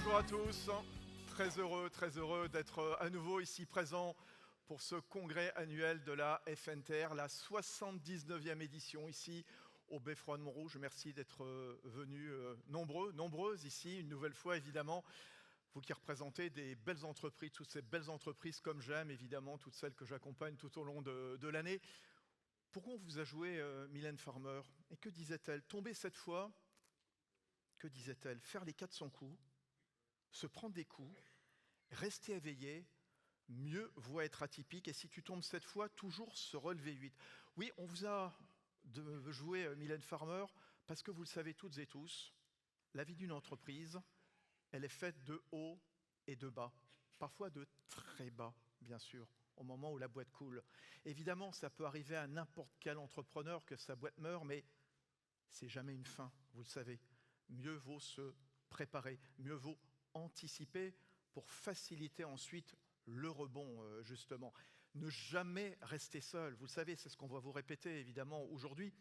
Bonjour à tous, très heureux d'être à nouveau ici présent pour ce congrès annuel de la FNTR, la 79e édition ici au Beffroi de Montrouge. Merci d'être venus nombreuses ici, une nouvelle fois évidemment. Vous qui représentez des belles entreprises, toutes ces belles entreprises comme j'aime, évidemment, toutes celles que j'accompagne tout au long de l'année. Pourquoi on vous a joué Mylène Farmer? Et que disait-elle? Tomber cette fois, que disait-elle? Faire les 400 coups, se prendre des coups, rester éveillé, mieux vaut être atypique. Et si tu tombes cette fois, toujours se relever 8. Oui, on vous a joué Mylène Farmer parce que vous le savez toutes et tous, la vie d'une entreprise, elle est faite de hauts et de bas, parfois de très bas, bien sûr, au moment où la boîte coule. Évidemment, ça peut arriver à n'importe quel entrepreneur que sa boîte meure, mais c'est jamais une fin, vous le savez. Mieux vaut se préparer, mieux vaut anticiper pour faciliter ensuite le rebond, justement. Ne jamais rester seul, vous le savez, c'est ce qu'on va vous répéter évidemment aujourd'hui.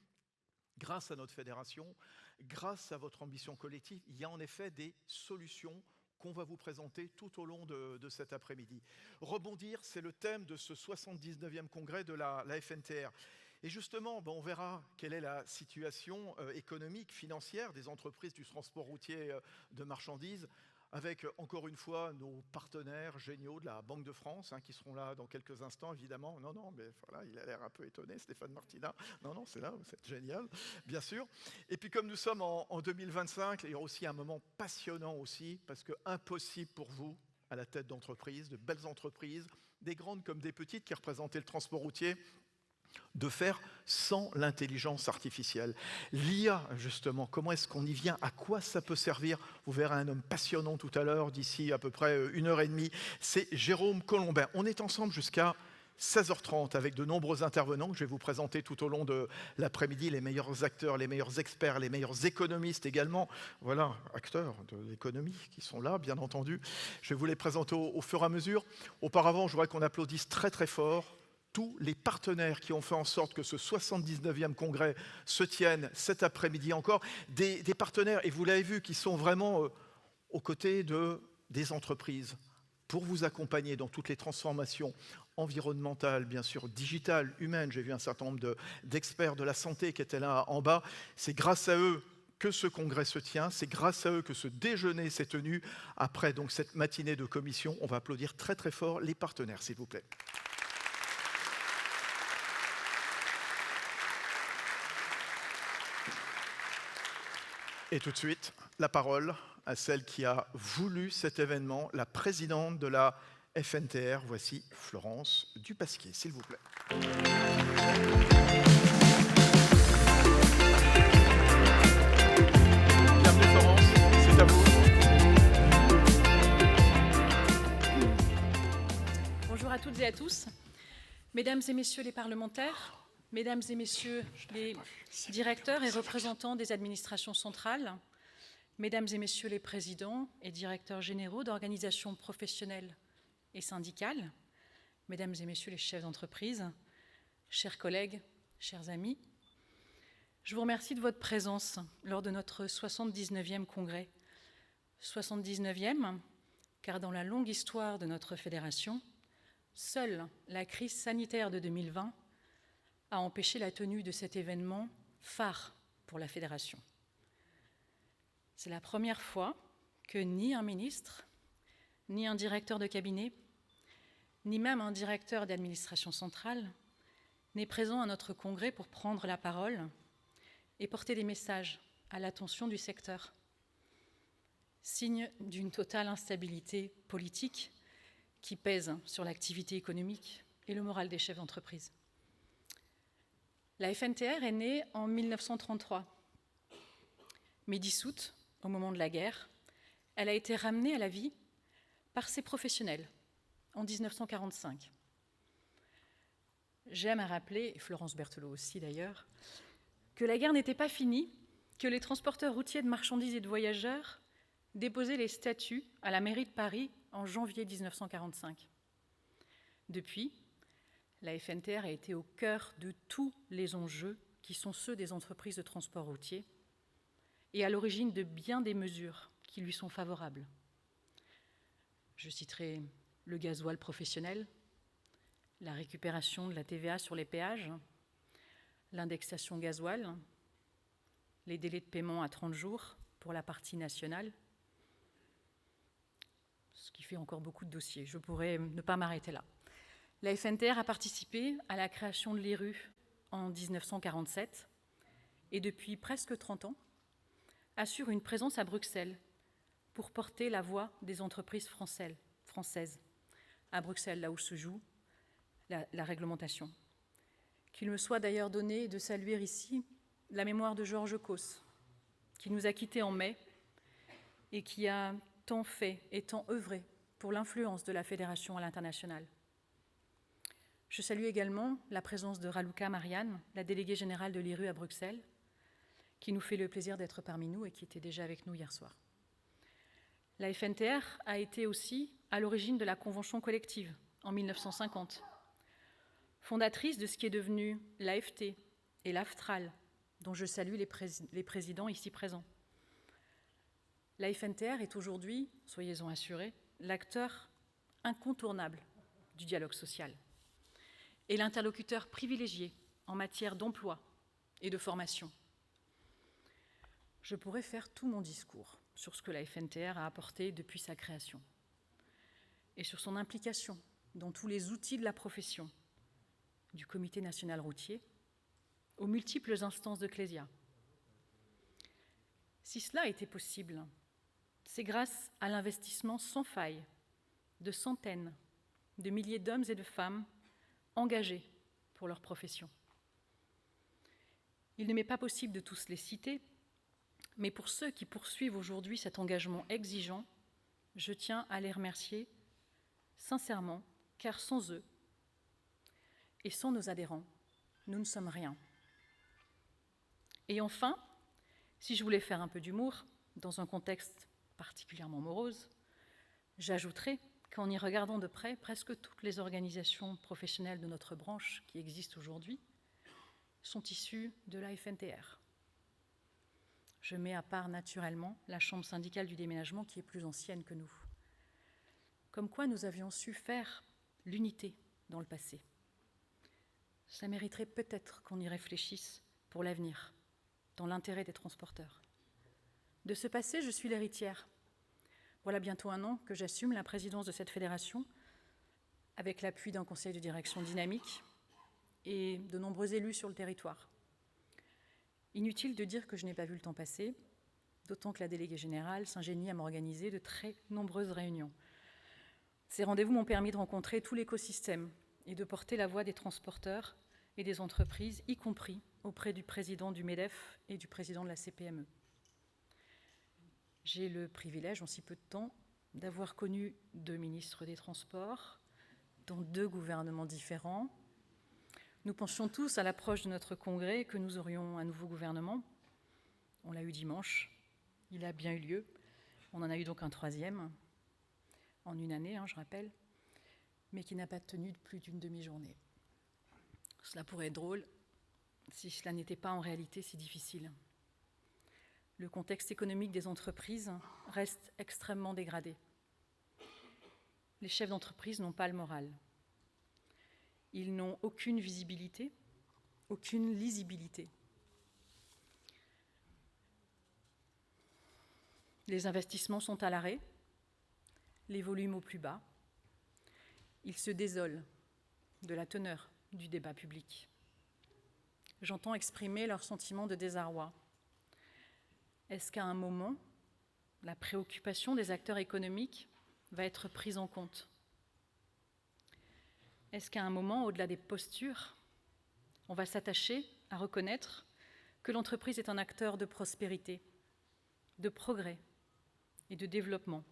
Grâce à notre fédération, grâce à votre ambition collective, il y a en effet des solutions qu'on va vous présenter tout au long de cet après-midi. Rebondir, c'est le thème de ce 79e congrès de la FNTR. Et justement, on verra quelle est la situation économique, financière des entreprises du transport routier de marchandises, avec encore une fois nos partenaires géniaux de la Banque de France, qui seront là dans quelques instants, évidemment. Non, mais voilà, il a l'air un peu étonné, Stéphane Martina. Non, c'est là, c'est génial, bien sûr. Et puis comme nous sommes en 2025, il y aura aussi un moment passionnant aussi, parce que impossible pour vous, à la tête d'entreprises, de belles entreprises, des grandes comme des petites qui représentaient le transport routier, de faire sans l'intelligence artificielle. L'IA, justement, comment est-ce qu'on y vient? À quoi ça peut servir? Vous verrez un homme passionnant tout à l'heure, d'ici à peu près 1h30. C'est Jérôme Colombin. On est ensemble jusqu'à 16h30 avec de nombreux intervenants que je vais vous présenter tout au long de l'après-midi, les meilleurs acteurs, les meilleurs experts, les meilleurs économistes également. Voilà, acteurs de l'économie qui sont là, bien entendu. Je vais vous les présenter au fur et à mesure. Auparavant, je voudrais qu'on applaudisse très très fort tous les partenaires qui ont fait en sorte que ce 79e congrès se tienne cet après-midi encore, des partenaires, et vous l'avez vu, qui sont vraiment aux côtés des entreprises pour vous accompagner dans toutes les transformations environnementales, bien sûr, digitales, humaines. J'ai vu un certain nombre d'experts de la santé qui étaient là en bas. C'est grâce à eux que ce congrès se tient, c'est grâce à eux que ce déjeuner s'est tenu. Après donc cette matinée de commission, on va applaudir très très fort les partenaires, s'il vous plaît. Et tout de suite, la parole à celle qui a voulu cet événement, la présidente de la FNTR. Voici Florence Dupasquier, s'il vous plaît. Bienvenue Florence, c'est à vous. Bonjour à toutes et à tous. Mesdames et messieurs les parlementaires, Mesdames et messieurs les directeurs et représentants des administrations centrales, Mesdames et messieurs les présidents et directeurs généraux d'organisations professionnelles et syndicales, Mesdames et messieurs les chefs d'entreprise, chers collègues, chers amis, je vous remercie de votre présence lors de notre 79e congrès. 79e, car dans la longue histoire de notre fédération, seule la crise sanitaire de 2020 a empêché la tenue de cet événement phare pour la fédération. C'est la première fois que ni un ministre, ni un directeur de cabinet, ni même un directeur d'administration centrale n'est présent à notre congrès pour prendre la parole et porter des messages à l'attention du secteur. Signe d'une totale instabilité politique qui pèse sur l'activité économique et le moral des chefs d'entreprise. La FNTR est née en 1933, mais dissoute au moment de la guerre. Elle a été ramenée à la vie par ses professionnels en 1945. J'aime à rappeler, et Florence Berthelot aussi d'ailleurs, que la guerre n'était pas finie, que les transporteurs routiers de marchandises et de voyageurs déposaient les statuts à la mairie de Paris en janvier 1945. Depuis, la FNTR a été au cœur de tous les enjeux qui sont ceux des entreprises de transport routier et à l'origine de bien des mesures qui lui sont favorables. Je citerai le gasoil professionnel, la récupération de la TVA sur les péages, l'indexation gasoil, les délais de paiement à 30 jours pour la partie nationale, ce qui fait encore beaucoup de dossiers. Je pourrais ne pas m'arrêter là. La FNTR a participé à la création de l'IRU en 1947 et depuis presque 30 ans assure une présence à Bruxelles pour porter la voix des entreprises françaises, à Bruxelles, là où se joue la réglementation. Qu'il me soit d'ailleurs donné de saluer ici la mémoire de Georges Causse, qui nous a quittés en mai et qui a tant fait et tant œuvré pour l'influence de la Fédération à l'international. Je salue également la présence de Raluca Marianne, la déléguée générale de l'IRU à Bruxelles, qui nous fait le plaisir d'être parmi nous et qui était déjà avec nous hier soir. La FNTR a été aussi à l'origine de la Convention collective en 1950, fondatrice de ce qui est devenu l'AFT et l'AFTRAL, dont je salue les présidents ici présents. La FNTR est aujourd'hui, soyez-en assurés, l'acteur incontournable du dialogue social et l'interlocuteur privilégié en matière d'emploi et de formation. Je pourrais faire tout mon discours sur ce que la FNTR a apporté depuis sa création et sur son implication dans tous les outils de la profession, du Comité national routier aux multiples instances de Clésia. Si cela était possible, c'est grâce à l'investissement sans faille de centaines de milliers d'hommes et de femmes engagés pour leur profession. Il ne m'est pas possible de tous les citer, mais pour ceux qui poursuivent aujourd'hui cet engagement exigeant, je tiens à les remercier sincèrement, car sans eux et sans nos adhérents, nous ne sommes rien. Et enfin, si je voulais faire un peu d'humour, dans un contexte particulièrement morose, j'ajouterais qu'en y regardant de près, presque toutes les organisations professionnelles de notre branche qui existent aujourd'hui sont issues de la FNTR. Je mets à part naturellement la Chambre syndicale du déménagement qui est plus ancienne que nous. Comme quoi nous avions su faire l'unité dans le passé. Ça mériterait peut-être qu'on y réfléchisse pour l'avenir, dans l'intérêt des transporteurs. De ce passé, je suis l'héritière. Voilà bientôt 1 an que j'assume la présidence de cette fédération, avec l'appui d'un conseil de direction dynamique et de nombreux élus sur le territoire. Inutile de dire que je n'ai pas vu le temps passer, d'autant que la déléguée générale s'ingénie à m'organiser de très nombreuses réunions. Ces rendez-vous m'ont permis de rencontrer tout l'écosystème et de porter la voix des transporteurs et des entreprises, y compris auprès du président du MEDEF et du président de la CPME. J'ai le privilège, en si peu de temps, d'avoir connu 2 ministres des Transports, dans 2 gouvernements différents. Nous pensions tous à l'approche de notre congrès que nous aurions un nouveau gouvernement. On l'a eu dimanche, il a bien eu lieu. On en a eu donc un 3e, en 1 année, je rappelle, mais qui n'a pas tenu plus d'une demi-journée. Cela pourrait être drôle si cela n'était pas en réalité si difficile. Le contexte économique des entreprises reste extrêmement dégradé. Les chefs d'entreprise n'ont pas le moral. Ils n'ont aucune visibilité, aucune lisibilité. Les investissements sont à l'arrêt, les volumes au plus bas. Ils se désolent de la teneur du débat public. J'entends exprimer leur sentiment de désarroi. Est-ce qu'à un moment, la préoccupation des acteurs économiques va être prise en compte ? Est-ce qu'à un moment, au-delà des postures, on va s'attacher à reconnaître que l'entreprise est un acteur de prospérité, de progrès et de développement,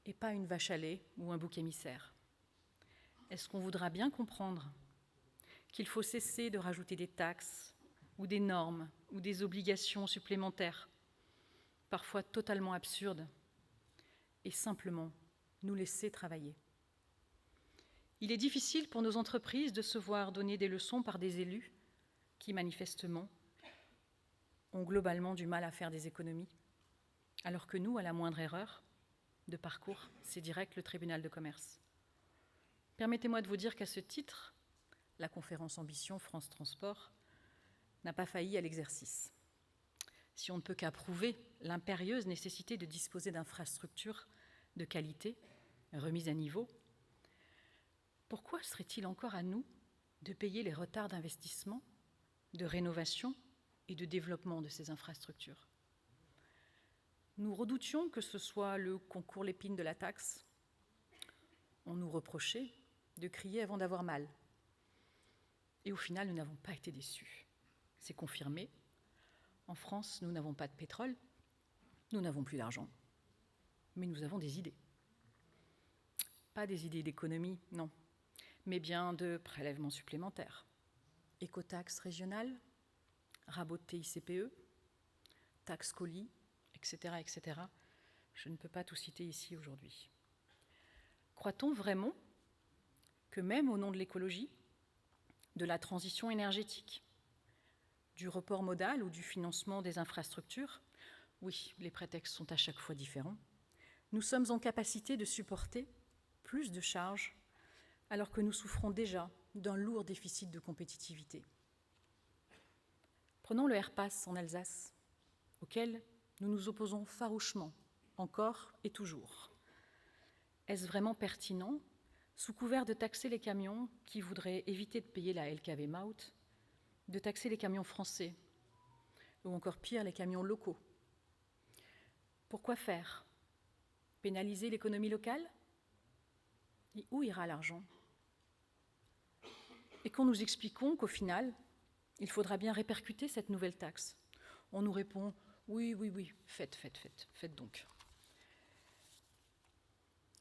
et pas une vache à lait ou un bouc émissaire ? Est-ce qu'on voudra bien comprendre qu'il faut cesser de rajouter des taxes ou des normes ou des obligations supplémentaires, parfois totalement absurdes, et simplement nous laisser travailler ? Il est difficile pour nos entreprises de se voir donner des leçons par des élus qui, manifestement, ont globalement du mal à faire des économies, alors que nous, à la moindre erreur, de parcours, c'est direct le tribunal de commerce. Permettez-moi de vous dire qu'à ce titre, la conférence Ambition France Transport n'a pas failli à l'exercice. Si on ne peut qu'approuver l'impérieuse nécessité de disposer d'infrastructures de qualité, remises à niveau, pourquoi serait-il encore à nous de payer les retards d'investissement, de rénovation et de développement de ces infrastructures? Nous redoutions que ce soit le concours Lépine de la taxe. On nous reprochait de crier avant d'avoir mal. Et au final, nous n'avons pas été déçus. C'est confirmé. En France, nous n'avons pas de pétrole, nous n'avons plus d'argent, mais nous avons des idées. Pas des idées d'économie, non, mais bien de prélèvements supplémentaires. Écotaxe régionale, rabot de TICPE, taxe colis, etc., etc. Je ne peux pas tout citer ici aujourd'hui. Croit-on vraiment que même au nom de l'écologie, de la transition énergétique, du report modal ou du financement des infrastructures, oui, les prétextes sont à chaque fois différents, nous sommes en capacité de supporter plus de charges alors que nous souffrons déjà d'un lourd déficit de compétitivité. Prenons le Airpass en Alsace, auquel nous nous opposons farouchement, encore et toujours. Est-ce vraiment pertinent, sous couvert de taxer les camions qui voudraient éviter de payer la LKW Maut, de taxer les camions français, ou encore pire, les camions locaux? Pourquoi faire? Pénaliser l'économie locale? Et où ira l'argent? Et quand nous expliquons qu'au final, il faudra bien répercuter cette nouvelle taxe, on nous répond « oui, oui, oui, faites donc ».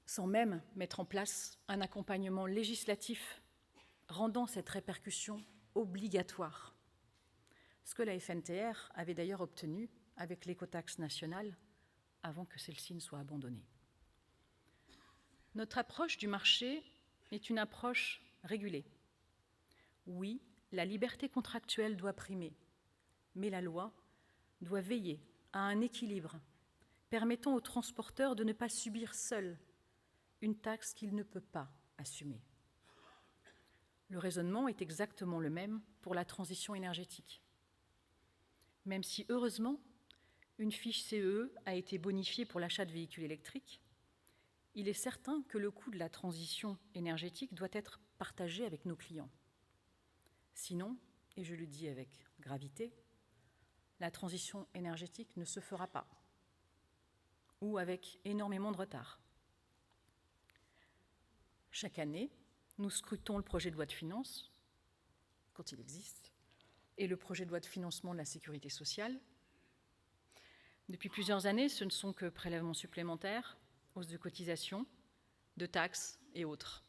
Sans même mettre en place un accompagnement législatif rendant cette répercussion obligatoire, ce que la FNTR avait d'ailleurs obtenu avec l'écotaxe nationale avant que celle-ci ne soit abandonnée. Notre approche du marché est une approche régulée. Oui, la liberté contractuelle doit primer, mais la loi doit veiller à un équilibre permettant aux transporteurs de ne pas subir seuls une taxe qu'il ne peut pas assumer. Le raisonnement est exactement le même pour la transition énergétique. Même si, heureusement, une fiche CEE a été bonifiée pour l'achat de véhicules électriques, il est certain que le coût de la transition énergétique doit être partagé avec nos clients. Sinon, et je le dis avec gravité, la transition énergétique ne se fera pas, ou avec énormément de retard. Chaque année, nous scrutons le projet de loi de finances, quand il existe, et le projet de loi de financement de la sécurité sociale. Depuis plusieurs années, ce ne sont que prélèvements supplémentaires, hausses de cotisations, de taxes et autres.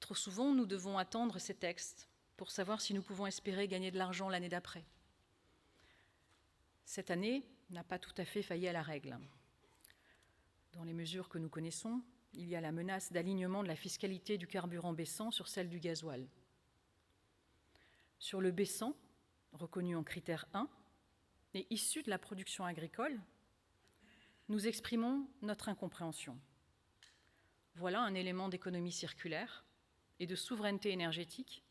Trop souvent, nous devons attendre ces textes pour savoir si nous pouvons espérer gagner de l'argent l'année d'après. Cette année n'a pas tout à fait failli à la règle. Dans les mesures que nous connaissons, il y a la menace d'alignement de la fiscalité du carburant baissant sur celle du gasoil. Sur le baissant, reconnu en critère 1, et issu de la production agricole, nous exprimons notre incompréhension. Voilà un élément d'économie circulaire et de souveraineté énergétique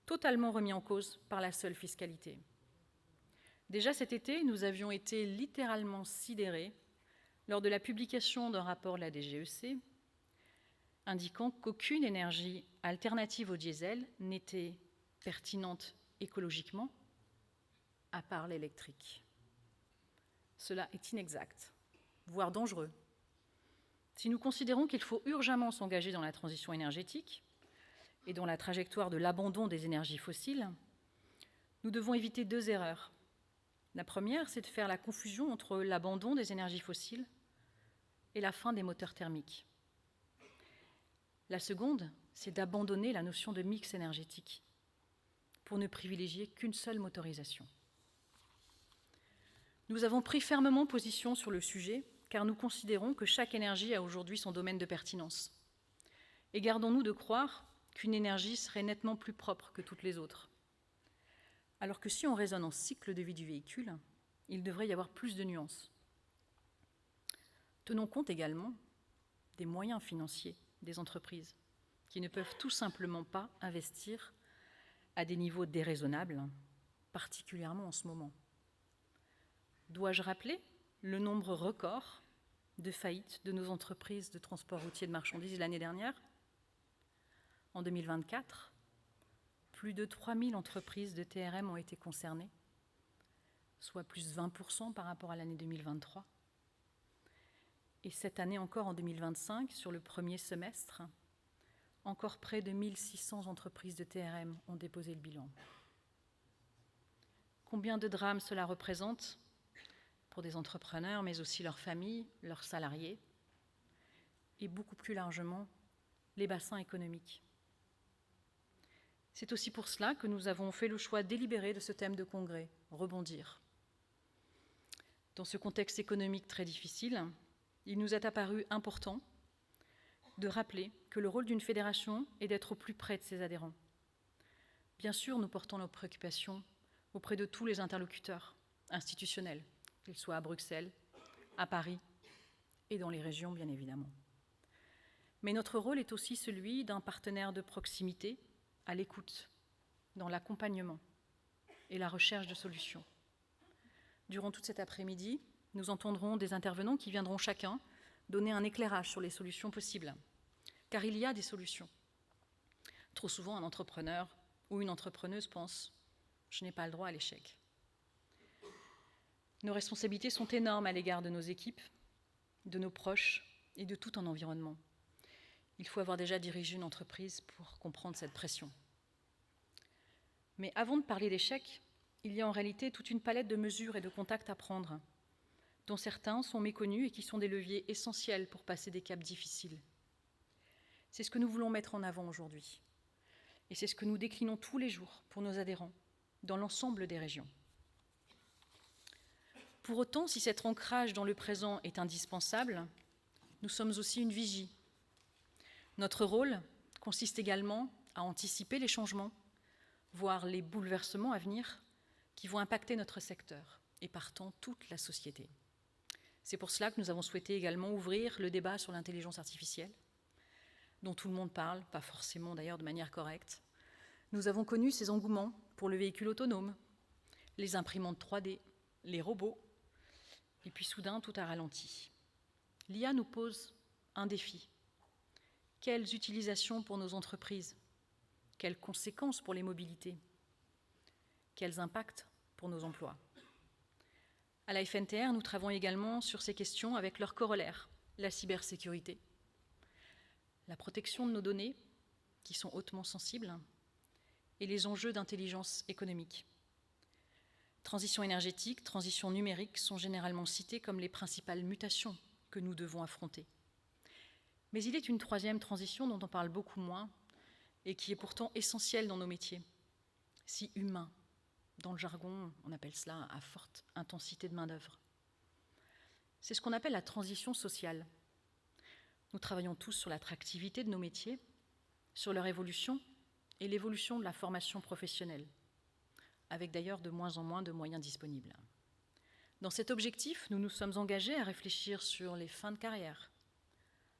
totalement remis en cause par la seule fiscalité. Déjà cet été, nous avions été littéralement sidérés lors de la publication d'un rapport de la DGEC indiquant qu'aucune énergie alternative au diesel n'était pertinente écologiquement à part l'électrique. Cela est inexact, voire dangereux. Si nous considérons qu'il faut urgemment s'engager dans la transition énergétique et dans la trajectoire de l'abandon des énergies fossiles, nous devons éviter deux erreurs. La première, c'est de faire la confusion entre l'abandon des énergies fossiles et la fin des moteurs thermiques. La seconde, c'est d'abandonner la notion de mix énergétique pour ne privilégier qu'une seule motorisation. Nous avons pris fermement position sur le sujet car nous considérons que chaque énergie a aujourd'hui son domaine de pertinence. Et gardons-nous de croire qu'une énergie serait nettement plus propre que toutes les autres. Alors que si on raisonne en cycle de vie du véhicule, il devrait y avoir plus de nuances. Tenons compte également des moyens financiers des entreprises qui ne peuvent tout simplement pas investir à des niveaux déraisonnables, particulièrement en ce moment. Dois-je rappeler le nombre record de faillites de nos entreprises de transport routier de marchandises l'année dernière? En 2024, plus de 3000 entreprises de TRM ont été concernées, soit plus de 20% par rapport à l'année 2023. Et cette année encore, en 2025, sur le premier semestre, encore près de 1600 entreprises de TRM ont déposé le bilan. Combien de drames cela représente pour des entrepreneurs, mais aussi leurs familles, leurs salariés, et beaucoup plus largement, les bassins économiques. C'est aussi pour cela que nous avons fait le choix délibéré de ce thème de congrès, rebondir. Dans ce contexte économique très difficile, il nous est apparu important de rappeler que le rôle d'une fédération est d'être au plus près de ses adhérents. Bien sûr, nous portons nos préoccupations auprès de tous les interlocuteurs institutionnels, qu'ils soient à Bruxelles, à Paris et dans les régions, bien évidemment. Mais notre rôle est aussi celui d'un partenaire de proximité, à l'écoute, dans l'accompagnement et la recherche de solutions. Durant toute cet après-midi, nous entendrons des intervenants qui viendront chacun donner un éclairage sur les solutions possibles. Car il y a des solutions. Trop souvent, un entrepreneur ou une entrepreneuse pense « je n'ai pas le droit à l'échec ». Nos responsabilités sont énormes à l'égard de nos équipes, de nos proches et de tout un environnement. Il faut avoir déjà dirigé une entreprise pour comprendre cette pression. Mais avant de parler d'échec, il y a en réalité toute une palette de mesures et de contacts à prendre, dont certains sont méconnus et qui sont des leviers essentiels pour passer des caps difficiles. C'est ce que nous voulons mettre en avant aujourd'hui. Et c'est ce que nous déclinons tous les jours pour nos adhérents, dans l'ensemble des régions. Pour autant, si cet ancrage dans le présent est indispensable, nous sommes aussi une vigie. Notre rôle consiste également à anticiper les changements, voire les bouleversements à venir qui vont impacter notre secteur et partant toute la société. C'est pour cela que nous avons souhaité également ouvrir le débat sur l'intelligence artificielle, dont tout le monde parle, pas forcément d'ailleurs de manière correcte. Nous avons connu ces engouements pour le véhicule autonome, les imprimantes 3D, les robots, et puis soudain tout a ralenti. L'IA nous pose un défi. Quelles utilisations pour nos entreprises? Quelles conséquences pour les mobilités? Quels impacts pour nos emplois? À la FNTR, nous travaillons également sur ces questions avec leur corollaire, la cybersécurité, la protection de nos données, qui sont hautement sensibles, et les enjeux d'intelligence économique. Transition énergétique, transition numérique sont généralement cités comme les principales mutations que nous devons affronter. Mais il est une troisième transition dont on parle beaucoup moins et qui est pourtant essentielle dans nos métiers, si humain. Dans le jargon, on appelle cela à forte intensité de main-d'œuvre. C'est ce qu'on appelle la transition sociale. Nous travaillons tous sur l'attractivité de nos métiers, sur leur évolution et l'évolution de la formation professionnelle, avec d'ailleurs de moins en moins de moyens disponibles. Dans cet objectif, nous nous sommes engagés à réfléchir sur les fins de carrière,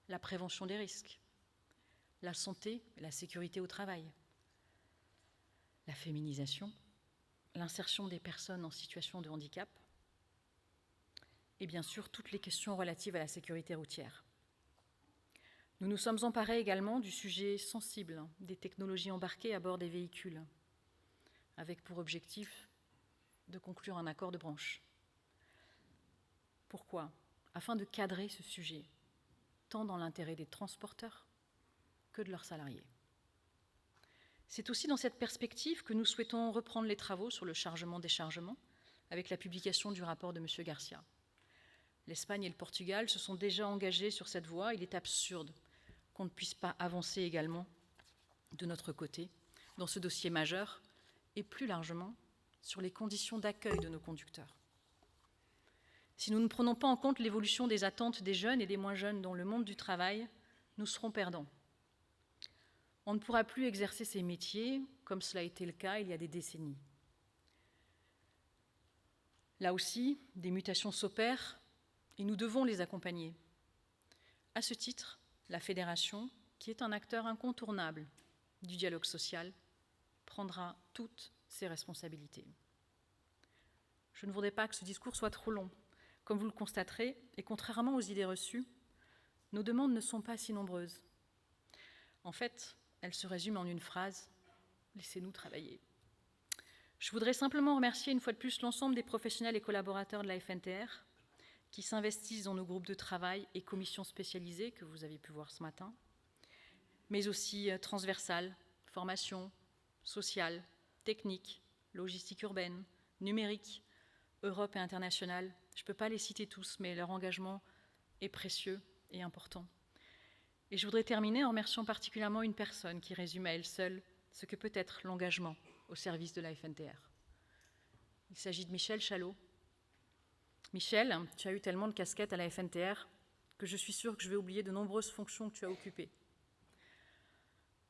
la prévention des risques, la santé et la sécurité au travail, la féminisation, l'insertion des personnes en situation de handicap et bien sûr toutes les questions relatives à la sécurité routière. Nous nous sommes emparés également du sujet sensible des technologies embarquées à bord des véhicules, avec pour objectif de conclure un accord de branche. Pourquoi? Afin de cadrer ce sujet, tant dans l'intérêt des transporteurs que de leurs salariés. C'est aussi dans cette perspective que nous souhaitons reprendre les travaux sur le chargement-déchargement avec la publication du rapport de M. Garcia. L'Espagne et le Portugal se sont déjà engagés sur cette voie. Il est absurde qu'on ne puisse pas avancer également de notre côté dans ce dossier majeur et plus largement sur les conditions d'accueil de nos conducteurs. Si nous ne prenons pas en compte l'évolution des attentes des jeunes et des moins jeunes dans le monde du travail, nous serons perdants. On ne pourra plus exercer ces métiers comme cela a été le cas il y a des décennies. Là aussi, des mutations s'opèrent et nous devons les accompagner À ce titre, la fédération, qui est un acteur incontournable du dialogue social, prendra toutes ses responsabilités. Je ne voudrais pas que ce discours soit trop long. Comme vous le constaterez, et contrairement aux idées reçues, nos demandes ne sont pas si nombreuses. En fait, elles se résument en une phrase : laissez-nous travailler. Je voudrais simplement remercier une fois de plus l'ensemble des professionnels et collaborateurs de la FNTR qui s'investissent dans nos groupes de travail et commissions spécialisées que vous avez pu voir ce matin, mais aussi transversales, formation, sociale, technique, logistique urbaine, numérique, Europe et internationale. Je ne peux pas les citer tous, mais leur engagement est précieux et important. Et je voudrais terminer en remerciant particulièrement une personne qui résume à elle seule ce que peut être l'engagement au service de la FNTR. Il s'agit de Michel Chalot. Michel, tu as eu tellement de casquettes à la FNTR que je suis sûre que je vais oublier de nombreuses fonctions que tu as occupées.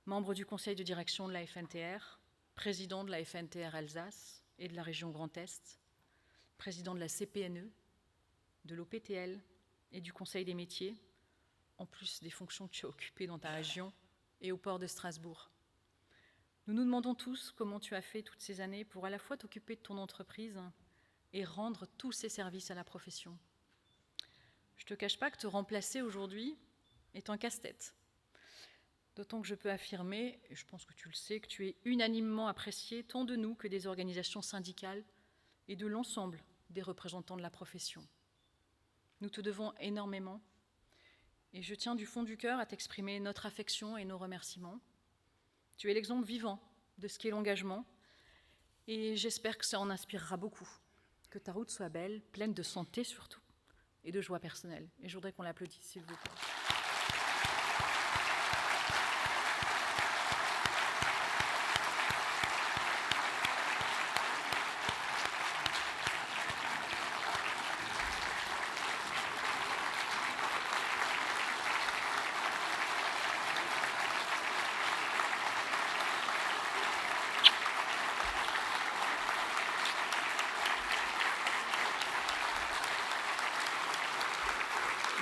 Membre du conseil de direction de la FNTR, président de la FNTR Alsace et de la région Grand Est, président de la CPNE, de l'OPTL et du Conseil des métiers, en plus des fonctions que tu as occupées dans ta région et au port de Strasbourg. Nous nous demandons tous comment tu as fait toutes ces années pour à la fois t'occuper de ton entreprise et rendre tous ces services à la profession. Je ne te cache pas que te remplacer aujourd'hui est un casse-tête. D'autant que je peux affirmer, et je pense que tu le sais, que tu es unanimement apprécié tant de nous que des organisations syndicales et de l'ensemble des représentants de la profession. Nous te devons énormément et je tiens du fond du cœur à t'exprimer notre affection et nos remerciements. Tu es l'exemple vivant de ce qu'est l'engagement et j'espère que ça en inspirera beaucoup. Que ta route soit belle, pleine de santé surtout et de joie personnelle. Et je voudrais qu'on l'applaudisse, s'il vous plaît.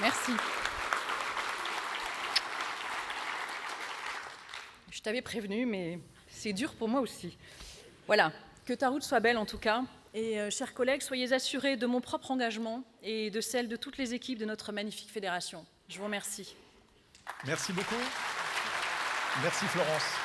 Merci. Je t'avais prévenu, mais c'est dur pour moi aussi. Voilà, que ta route soit belle en tout cas. Et chers collègues, soyez assurés de mon propre engagement et de celle de toutes les équipes de notre magnifique fédération. Je vous remercie. Merci beaucoup. Merci Florence.